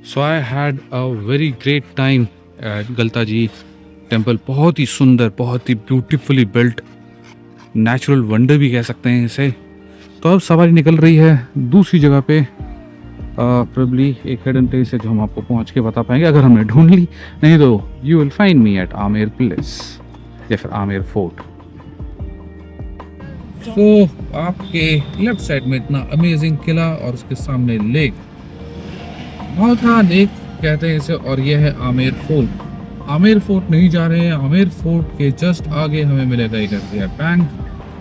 So I had a very great time at Galta ji temple. बहुत ही सुंदर, बहुत ही ब्यूटीफुली बिल्ट, नेचुरल वंडर भी कह सकते हैं इसे। तो अब सवारी निकल रही है दूसरी जगह पे, प्रॉब्ली एक हिडन प्लेस है जो हम आपको पहुंच के बता पाएंगे अगर हमने ढूंढ ली, नहीं तो you will find me at Amer place या फिर आमेर फोर्ट। तो आपके लेफ्ट साइड में इतना अमेजिंग किला और उसके सामने लेक, बहुत बड़ा लेक कहते हैं इसे, और यह है आमेर फोर्ट। आमेर फोर्ट नहीं जा रहे हैं, आमेर फोर्ट के जस्ट आगे हमें मिलेगा एक एसबीआई बैंक,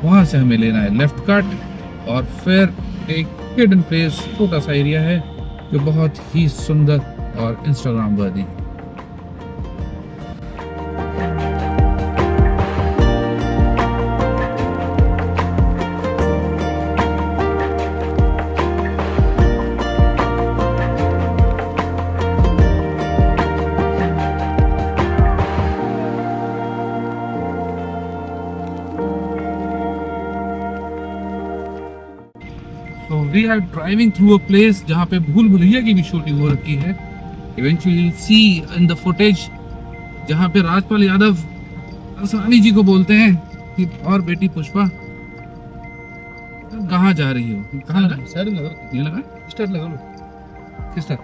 वहां से हमें लेना है लेफ्ट कट और फिर एक हिडन प्लेस छोटा सा एरिया है जो बहुत ही सुंदर और इंस्टाग्राम वर्दी है। So we are driving through a place जहाँ पे भूल भुलैया की भी शूटिंग हो रखी है। Eventually see in the footage जहाँ पे राजपाल यादव असरानी जी को बोलते हैं कि और बेटी पुष्पा कहाँ जा रही हो, कहाँ लगा साइड में लगा, ये लगा स्टार्ट लगा लो, किस तरह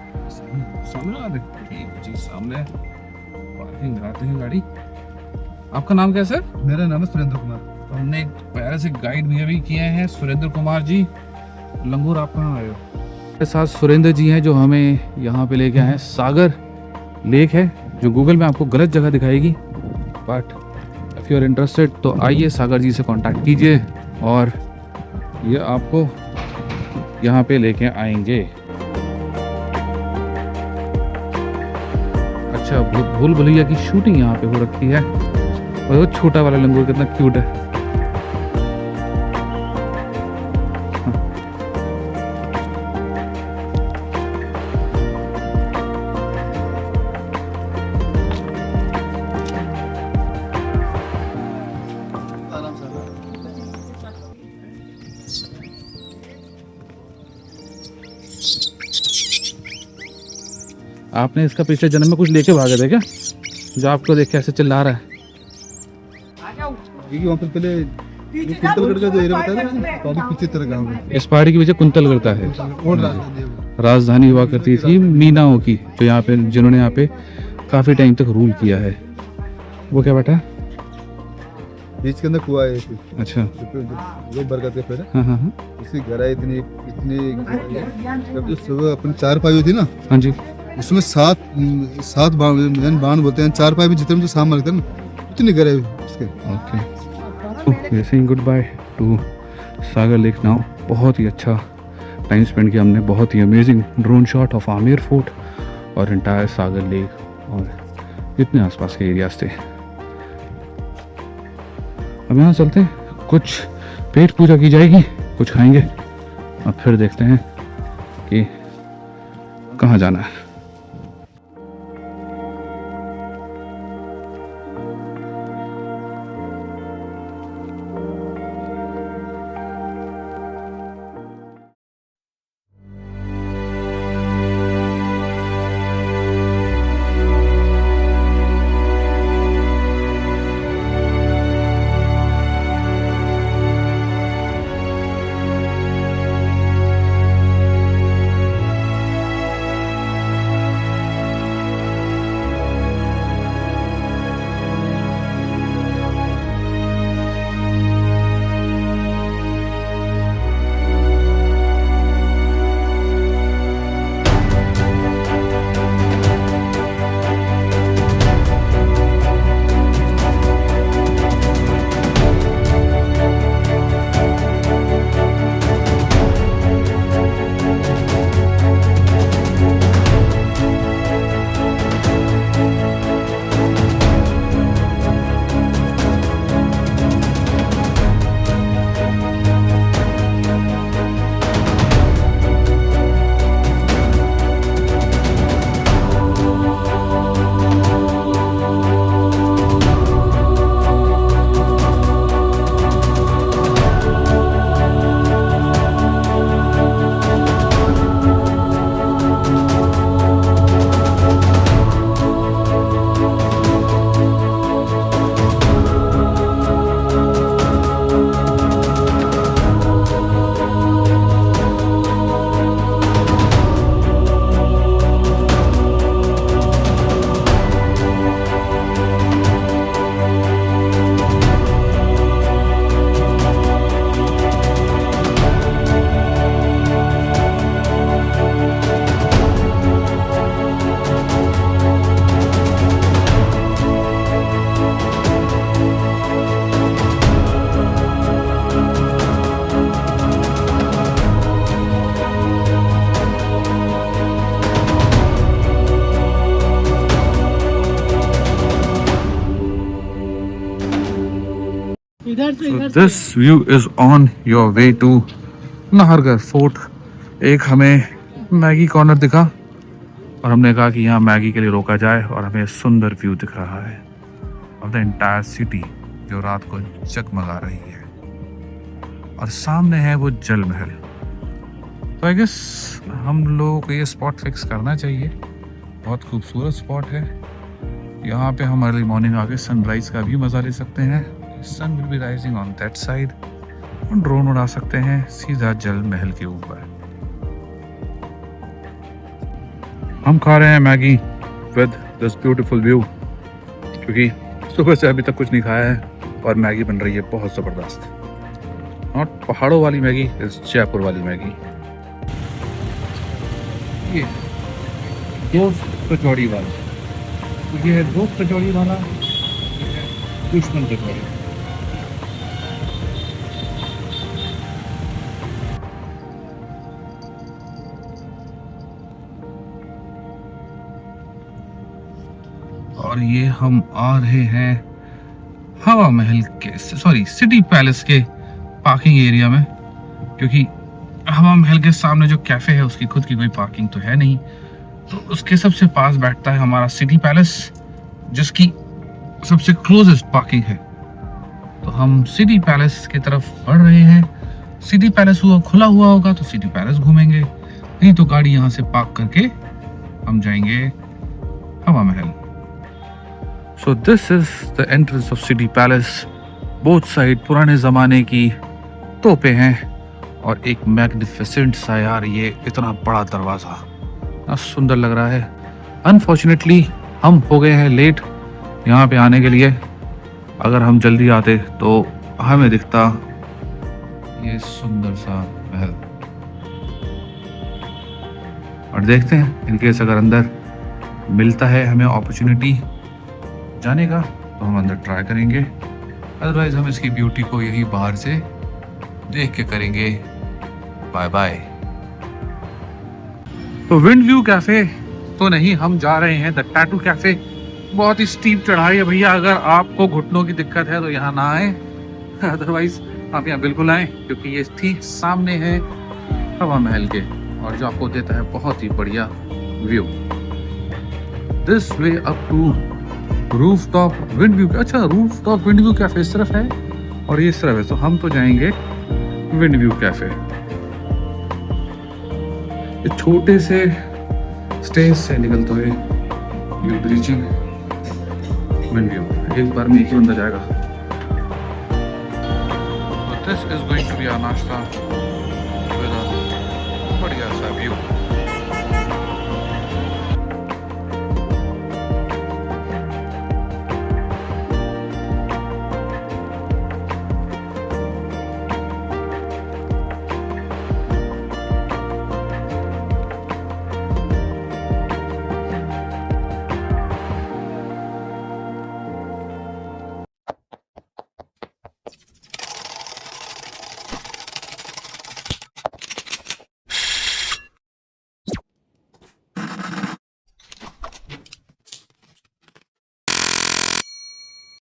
सामने लगा दे, ठीक जी सामने पार्किंग लगाते हैं गाड़ी। आपका नाम क्या है सर? मेरा नाम है सुरेंद्र कुमार। हमने एक प्यारे से गाइड भैया भी किए हैं, सुरेंद्र कुमार जी। लंगूर आप कहाँ आए हो? मेरे साथ सुरेंद्र जी हैं जो हमें यहाँ पे लेके आए हैं। सागर लेक है जो गूगल में आपको गलत जगह दिखाएगी, but if you are interested तो आइए सागर जी से कांटेक्ट कीजिए और ये आपको यहाँ पे लेके आएंगे। अच्छा, भूल भुलैया की शूटिंग यहाँ पे हो रखी है और वो छोटा वाला लंगूर कितना क्यूट है। आपने इसका पिछले जन्म में कुछ लेके भागे थे क्या, जो आपको देख के ऐसे चिल्ला रहा है? वहाँ पर पहले कुंतलगढ़ का जो एरिया बताया था, तो अभी पीछे तरह गाँव है। इस पहाड़ी की वजह कुंतलगढ़ का है, और राजधानी है वो। राजधानी हुआ करती थी मीनाओं की, जो यहाँ पे जिन्होंने यहाँ पे काफी टाइम तक रूल किया है। वो क्या बेटा? बीच के अंदर कुआ है एक। अच्छा, जो बरगद के पेड़ है, हाँ हाँ हाँ उसकी गहराई इतनी इतनी जब जो सुबह अपन चार पाई होती है ना, हाँ जी, उसमें सात बाण बोलते हैं, चार पाई में जितने जो सामान लगता है ना, उतनी गहराई उसके। Okay, we saying good bye to Sagar lake now. बहुत ही अच्छा टाइम स्पेंड किया हमने, बहुत ही amazing drone shot of Amer fort और एंटायर सागर लेक और जितने आसपास के एरियाज थे। अब यहाँ चलते हैं, कुछ पेट पूजा की जाएगी, कुछ खाएंगे और फिर देखते हैं कि कहाँ जाना है। So this view is on your way to Nahargarh fort. एक हमें मैगी कॉर्नर दिखा और हमने कहा कि यहाँ मैगी के लिए रोका जाए और हमें सुंदर व्यू दिख रहा है ऑफ द एंटायर सिटी जो रात को जगमगा रही है और सामने है वो जल महल। तो आई गेस हम लोगों को ये स्पॉट फिक्स करना चाहिए। बहुत खूबसूरत स्पॉट है। यहाँ पे हम अर्ली मॉर्निंग आके सनराइज का भी मज़ा ले सकते हैं। Sun will be rising on that side और ड्रोन उड़ा सकते हैं सीधा जल महल के ऊपर। हम खा रहे हैं Maggi with this beautiful view क्योंकि सुबह से अभी तक कुछ नहीं खाया है और मैगी बन रही है बहुत ज़बरदस्त। नॉट पहाड़ों वाली मैगी, इस जयपुर वाली मैगी। ये दोस्त कचौड़ी वाला, तो ये है दोस्त कचौड़ी वाला, ये है दुश्मन कचौड़ी। और ये हम आ रहे हैं हवा महल के सिटी पैलेस के पार्किंग एरिया में, क्योंकि हवा महल के सामने जो कैफे है उसकी खुद की कोई पार्किंग तो है नहीं, तो उसके सबसे पास बैठता है हमारा सिटी पैलेस जिसकी सबसे क्लोजेस्ट पार्किंग है। तो हम सिटी पैलेस की तरफ बढ़ रहे हैं। सिटी पैलेस खुला हुआ होगा तो सिटी पैलेस घूमेंगे, नहीं तो गाड़ी यहाँ से पार्क करके हम जाएंगे हवा महल। So this is the entrance of city palace. Both side पुराने ज़माने की तोपें हैं और एक मैग्निफिसेंट सा, यार ये इतना बड़ा दरवाज़ा इतना सुंदर लग रहा है। अनफॉर्चुनेटली हम हो गए हैं लेट यहाँ पे आने के लिए। अगर हम जल्दी आते तो हमें दिखता ये सुंदर सा महल। और देखते हैं इनकेस अगर अंदर मिलता है हमें अपॉर्चुनिटी जाने का तो हम अंदर ट्राई करेंगे, अदरवाइज हम इसकी ब्यूटी को यही बाहर से देख के करेंगे बाय बाय। तो विंड व्यू कैफे तो नहीं, हम जा रहे हैं द टैटू कैफे। बहुत ही स्टीप चढ़ाई है भैया, अगर आपको घुटनों की दिक्कत है तो यहाँ ना आए, अदरवाइज आप यहाँ बिल्कुल आए क्योंकि ये ठीक सामने है हवा महल के और जो आपको देता है बहुत ही बढ़िया view. This way up to rooftop wind view. अच्छा, रूफटॉप विंड व्यू कैफे इस तरफ है और ये इस तरफ है, तो हम तो जाएंगे विंड व्यू कैफे। इस छोटे से स्टेज से निकलते हुए यू रीचिंग विंड व्यू। एक बार में एक ही बंदा जाएगा। This is going to be our नाश्ता।